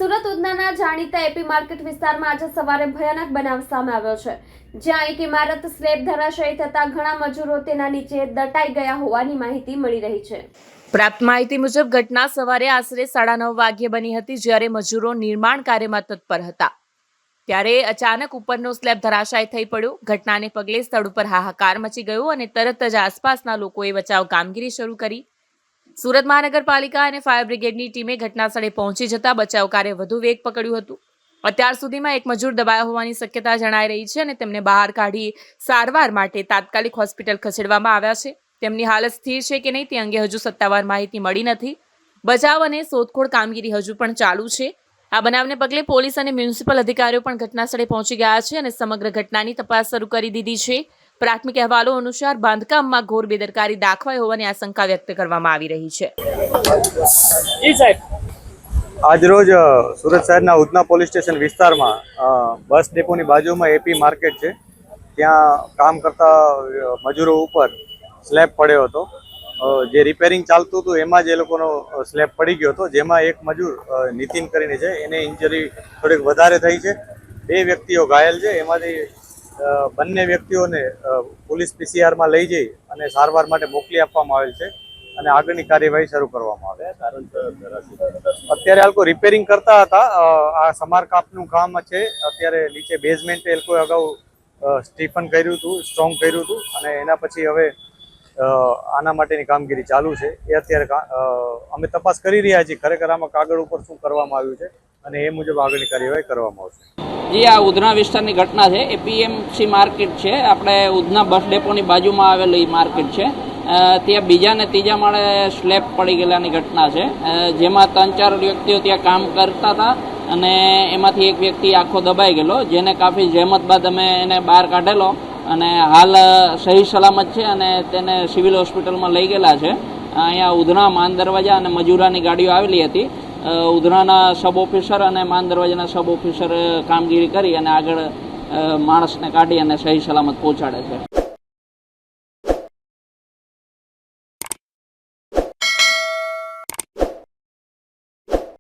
સુરત ઉધનાના જાણીતા AP market વિસ્તારમાં આજે સવારે ભયાનક બનાવ સામે આવ્યો છે, જ્યાં એક ઇમારત સ્લેબ ધરાશાયી થતા ઘણા મજૂરો તેના નીચે દટાઈ ગયા હોવાની માહિતી મળી રહી છે। પ્રાપ્ત માહિતી મુજબ ઘટના સવારે આશરે 9:30 વાગ્યે બની હતી, જ્યારે મજૂરો નિર્માણ કાર્યમાં તત્પર હતા ત્યારે અચાનક ઉપરનો સ્લેબ ધરાશાયી થઈ પડ્યો। ઘટનાને પગલે સ્થળ ઉપર હાહાકાર મચી ગયો અને તરત જ આસપાસના લોકોએ બચાવ કામગીરી શરૂ કરી। સુરત મહાનગરપાલિકા અને ફાયર બ્રિગેડની ટીમે ઘટના સ્થળે પહોંચી જતા બચાવ કાર્ય વધુ વેગ પકડ્યું હતું। અત્યાર સુધીમાં એક મજૂર દબાયા હોવાની શક્યતા જણાઈ રહી છે અને તેમને બહાર કાઢી સારવાર માટે તાત્કાલિક હોસ્પિટલ ખસેડવામાં આવ્યા છે। તેમની હાલત સ્થિર છે કે નહીં તે અંગે હજુ સત્તાવાર માહિતી મળી નથી। બચાવ અને શોધખોળ કામગીરી હજુ પણ ચાલુ છે। આ બનાવને પગલે પોલીસ અને મ્યુનિસિપલ અધિકારીઓ પણ ઘટના સ્થળે પહોંચી ગયા છે અને સમગ્ર ઘટનાની તપાસ શરૂ કરી દીધી છે। પ્રાથમિક અહેવાલો અનુસાર બાંધકામમાં ઘોર બેદરકારી દાખવાઈ હોવાની આશંકા વ્યક્ત કરવામાં આવી રહી છે। આજરોજ સુરત શહેરના ઉધના પોલીસ સ્ટેશન વિસ્તારમાં બસ ડેપોની બાજુમાં એપી માર્કેટ છે, ત્યાં કામ કરતા મજૂરો ઉપર સ્લેબ પડ્યો હતો। જે રિપેરિંગ ચાલતું હતું એમાં જ એ લોકોનો સ્લેબ પડી ગયો હતો, જેમાં એક મજૂર નીતિન કરીને છે, એને ઇન્જરી થોડીક વધારે થઈ છે। 2 વ્યક્તિઓ ઘાયલ છે, એમાંથી બંને વ્યક્તિઓને પોલીસ પીસીઆરમાં લઈ જઈ અને સારવાર માટે મોકલી આપવામાં આવેલ છે અને આગળની કાર્યવાહી શરૂ કરવામાં આવે। અત્યારે આ લોકો રિપેરિંગ કરતા હતા। આ સમારકામનું કામ છે। અત્યારે નીચે બેઝમેન્ટ એ લોકોએ અગાઉ સ્ટીફન કર્યું હતું, સ્ટ્રોંગ કર્યું હતું અને એના પછી હવે આના માટેની કામગીરી ચાલુ છે। એ અત્યારે અમે તપાસ કરી રહ્યા છીએ ખરેખર આમાં કાગળ ઉપર શું કરવામાં આવ્યું છે અને એ મુજબ આગળની કાર્યવાહી કરવામાં આવશે। જી, આ ઉધના વિસ્તારની ઘટના છે। એપીએમસી માર્કેટ છે, આપણે ઉધના બસ ડેપોની બાજુમાં આવેલું એ માર્કેટ છે। ત્યાં બીજા ને ત્રીજા માળે સ્લેબ પડી ગયેલાની ઘટના છે, જેમાં 3-4 વ્યક્તિઓ ત્યાં કામ કરતા હતા અને એમાંથી એક વ્યક્તિ આખો દબાઈ ગયેલો, જેને કાફી જહેમત બાદ અમે એને બહાર કાઢેલો અને હાલ સહી સલામત છે અને તેને સિવિલ હોસ્પિટલમાં લઈ ગયેલા છે। અહીંયા ઉધના માન દરવાજા અને મજૂરાની ગાડીઓ આવેલી હતી। ઉધનાના સબ ઓફિસર અને માન દરવાજાના સબ ઓફિસર કામગીરી કરી અને આગળ માણસને કાઢી અને સહી સલામત પહોંચાડે છે।